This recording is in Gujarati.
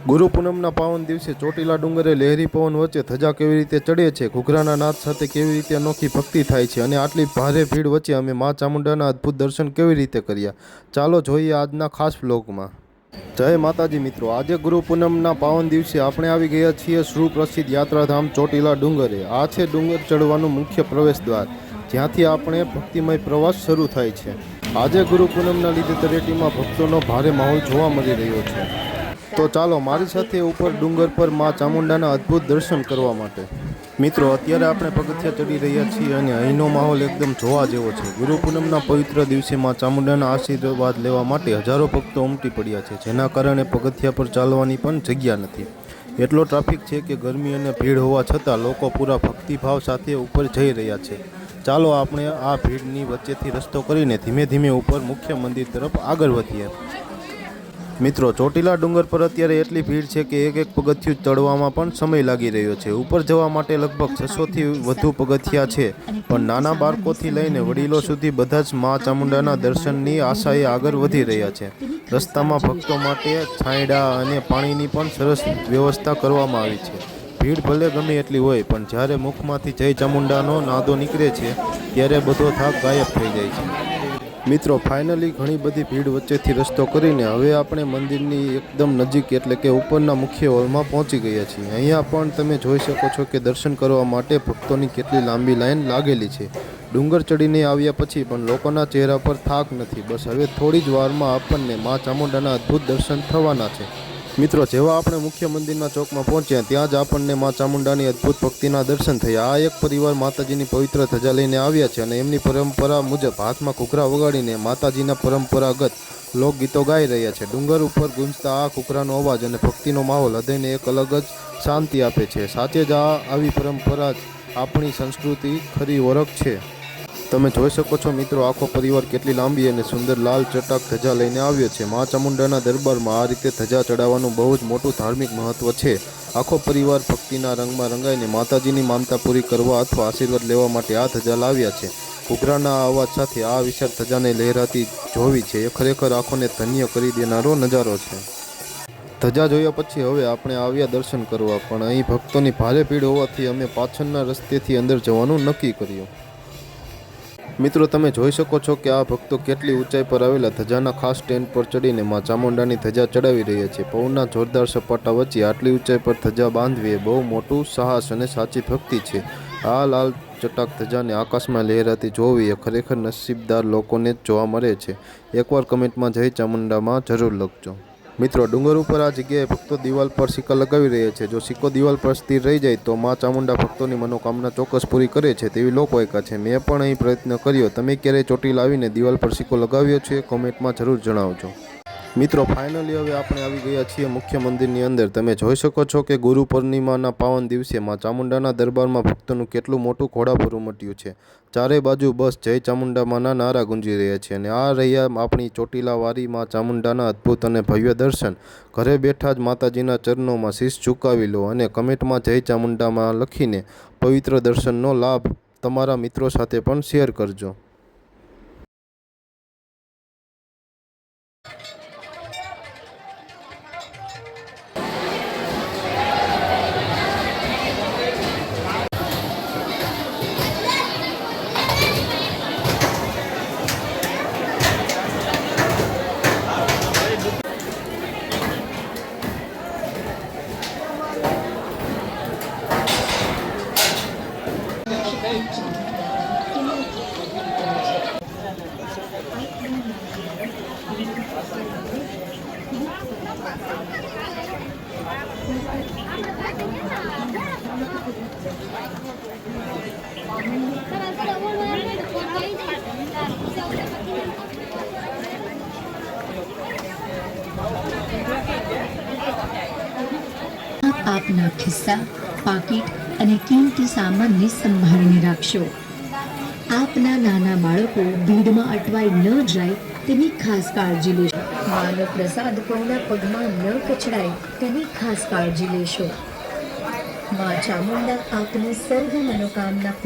ગુરુ પૂનમના પાવન દિવસે ચોટીલા ડુંગરે લહેરી પવન વચ્ચે ધજા કેવી રીતે ચડે છે, ઘૂઘરાના નાદ સાથે કેવી રીતે અનોખી ભક્તિ થાય છે અને આટલી ભારે ભીડ વચ્ચે અમે મા ચામુંડાના અદ્ભુત દર્શન કેવી રીતે કર્યા, ચાલો જોઈએ આજના ખાસ વ્લોગમાં। જય માતાજી મિત્રો, આજે ગુરુ પૂનમના પાવન દિવસે આપણે આવી ગયા છીએ સુપ્રસિદ્ધ યાત્રાધામ ચોટીલા ડુંગરે। આ છે ડુંગર ચડવાનું મુખ્ય પ્રવેશ દ્વાર, જ્યાંથી આપણે ભક્તિમય પ્રવાસ શરૂ થાય છે। આજે ગુરુ પૂનમના લીધે તળેટીમાં ભક્તોનો ભારે માહોલ જોવા મળી રહ્યો છે। તો ચાલો મારી સાથે ઉપર ડુંગર પર મા ચામુંડાના અદ્ભુત દર્શન કરવા માટે। મિત્રો, અત્યારે આપણે પગથિયા ચડી રહ્યા છીએ અને અહીંનો માહોલ એકદમ જોવા જેવો છે। ગુરુ પૂનમના પવિત્ર દિવસે મા ચામુંડાના આશીર્વાદ લેવા માટે હજારો ભક્તો ઉમટી પડ્યા છે, જેના કારણે પગથિયા પર ચાલવાની પણ જગ્યા નથી। એટલો ટ્રાફિક છે કે ગરમી અને ભીડ હોવા છતાં લોકો પૂરા ભક્તિભાવ સાથે ઉપર જઈ રહ્યા છે। ચાલો આપણે આ ભીડની વચ્ચેથી રસ્તો કરીને ધીમે ધીમે ઉપર મુખ્ય મંદિર તરફ આગળ વધીએ। મિત્રો, ચોટીલા ડુંગર પર અત્યારે એટલી ભીડ છે કે એક એક પગથિયું ચડવામાં પણ સમય લાગી રહ્યો છે। ઉપર જવા માટે લગભગ 600થી વધુ પગથિયા છે, પણ નાના બાળકોથી લઈને વડીલો સુધી બધા જ મા ચામુંડાના દર્શનની આશાએ આગળ વધી રહ્યા છે। રસ્તામાં ભક્તો માટે છાંયડા અને પાણીની પણ સરસ વ્યવસ્થા કરવામાં આવી છે। ભીડ ભલે ગમે એટલી હોય, પણ જ્યારે મુખમાંથી જય ચામુંડાનો નાદો નીકળે છે ત્યારે બધો થાક ગાયબ થઈ જાય છે। મિત્રો, ફાઇનલી ઘણી બધી ભીડ વચ્ચેથી રસ્તો કરીને હવે આપણે મંદિરની એકદમ નજીક એટલે કે ઉપરના મુખ્ય હોલમાં પહોંચી ગયા છીએ। અહીંયા પણ તમે જોઈ શકો છો કે દર્શન કરવા માટે ભક્તોની કેટલી લાંબી લાઈન લાગેલી છે। ડુંગર ચડીને આવ્યા પછી પણ લોકોના ચહેરા પર થાક નથી। બસ હવે થોડી જ વારમાં આપણને મા ચામુંડાના અદ્ભુત દર્શન થવાના છે। મિત્રો, જેવા આપણે મુખ્ય મંદિરના ચોકમાં પહોંચ્યા ત્યાં જ આપણને મા ચામુંડાની અદ્ભુત ભક્તિના દર્શન થયા। આ એક પરિવાર માતાજીની પવિત્ર ધજા લઈને આવ્યા છે અને એમની પરંપરા મુજબ હાથમાં ઘૂઘરા વગાડીને માતાજીના પરંપરાગત લોકગીતો ગાઈ રહ્યા છે। ડુંગર ઉપર ગુંજતા આ ઘૂઘરાનો અવાજ અને ભક્તિનો માહોલ હૃદયને એક અલગ જ શાંતિ આપે છે। સાચે જ આવી પરંપરા જ આપણી સંસ્કૃતિ ખરી ઓળખ છે। તમે જોઈ શકો છો મિત્રો, આખો પરિવાર કેટલી લાંબી અને સુંદર લાલ ચટાક ધજા લઈને આવ્યો છે। મા ચામુંડાના દરબારમાં આ રીતે ધજા ચડાવવાનું બહુ જ મોટું ધાર્મિક મહત્વ છે। આખો પરિવાર ભક્તિના રંગમાં રંગાઈને માતાજીની માનતા પૂરી કરવા અથવા આશીર્વાદ લેવા માટે આ ધજા લાવ્યા છે। ઘૂઘરાના અવાજ સાથે આ વિશાળ ધજાને લહેરાતી જોવી છે એ ખરેખર આંખોને ધન્ય કરી દેનારો નજારો છે। ધજા જોયા પછી હવે આપણે આવ્યા દર્શન કરવા, પણ અહીં ભક્તોની ભારે ભીડ હોવાથી અમે પાછળના રસ્તેથી અંદર જવાનું નક્કી કર્યું। મિત્રો, તમે જોઈ શકો છો કે આ ભક્તો કેટલી ઊંચાઈ પર આવેલા ધજાના ખાસ સ્ટેન્ડ પર ચડીને મા ચામુંડાની ધજા ચડાવી રહ્યા છે। પવનના જોરદાર સપાટા વચ્ચે આટલી ઊંચાઈ પર ધજા બાંધવી એ બહુ મોટું સાહસ અને સાચી ભક્તિ છે। આ લાલ ચટાક ધજાને આકાશમાં લહેરાતી જોવી એ ખરેખર નસીબદાર લોકોને જ જોવા મળે છે। એકવાર કમેન્ટમાં જય ચામુંડામાં જરૂર લખજો। મિત્રો, ડુંગર ઉપર આ જગ્યાએ ભક્તો દિવાલ પર સિક્કા લગાવી રહ્યા છે। જો સિક્કો દિવાલ પર સ્થિર રહી જાય તો મા ચામુંડા ભક્તોની મનોકામના ચોક્કસ પૂરી કરે છે તેવી લોકવાયકા છે। મેં પણ અહીં પ્રયત્ન કર્યો। તમે ક્યારેય ચોટીલા આવીને દિવાલ પર સિક્કો લગાવ્યો છે? કોમેન્ટમાં જરૂર જણાવજો। મિત્રો, ફાઇનલી હવે આપણે આવી ગયા છીએ મુખ્ય મંદિરની અંદર। તમે જોઈ શકો છો કે ગુરુ પૂર્ણિમાના પાવન દિવસે મા ચામુંડાના દરબારમાં ભક્તોનું કેટલું મોટું ઘોડાપુર ઉમટ્યું છે। ચારે બાજુ બસ જય ચામુંડામાંના નારા ગુંજી રહ્યા છે અને આ રહ્યા આપણી ચોટીલાવાળી મા ચામુંડાના અદ્ભુત અને ભવ્ય દર્શન। ઘરે બેઠા જ માતાજીના ચરણોમાં શીશ ઝુકાવી લો અને કમેન્ટમાં જય ચામુંડામાં લખીને પવિત્ર દર્શનનો લાભ તમારા મિત્રો સાથે પણ શેર કરજો। આપના ખિસ્સા, પાકીટ અને કિંમતી સામાનને સંભાળીને રાખશો। આપના નાના બાળકો ભીડમાં અટવાઈ ન જાય તેની ખાસ કાળજી લેશો। માનો પ્રસાદ કોઈના પગમાં ન કચડાય તેની ખાસ કાળજી લેશો। મા ચામુંડા આપની સર્વ મનોકામના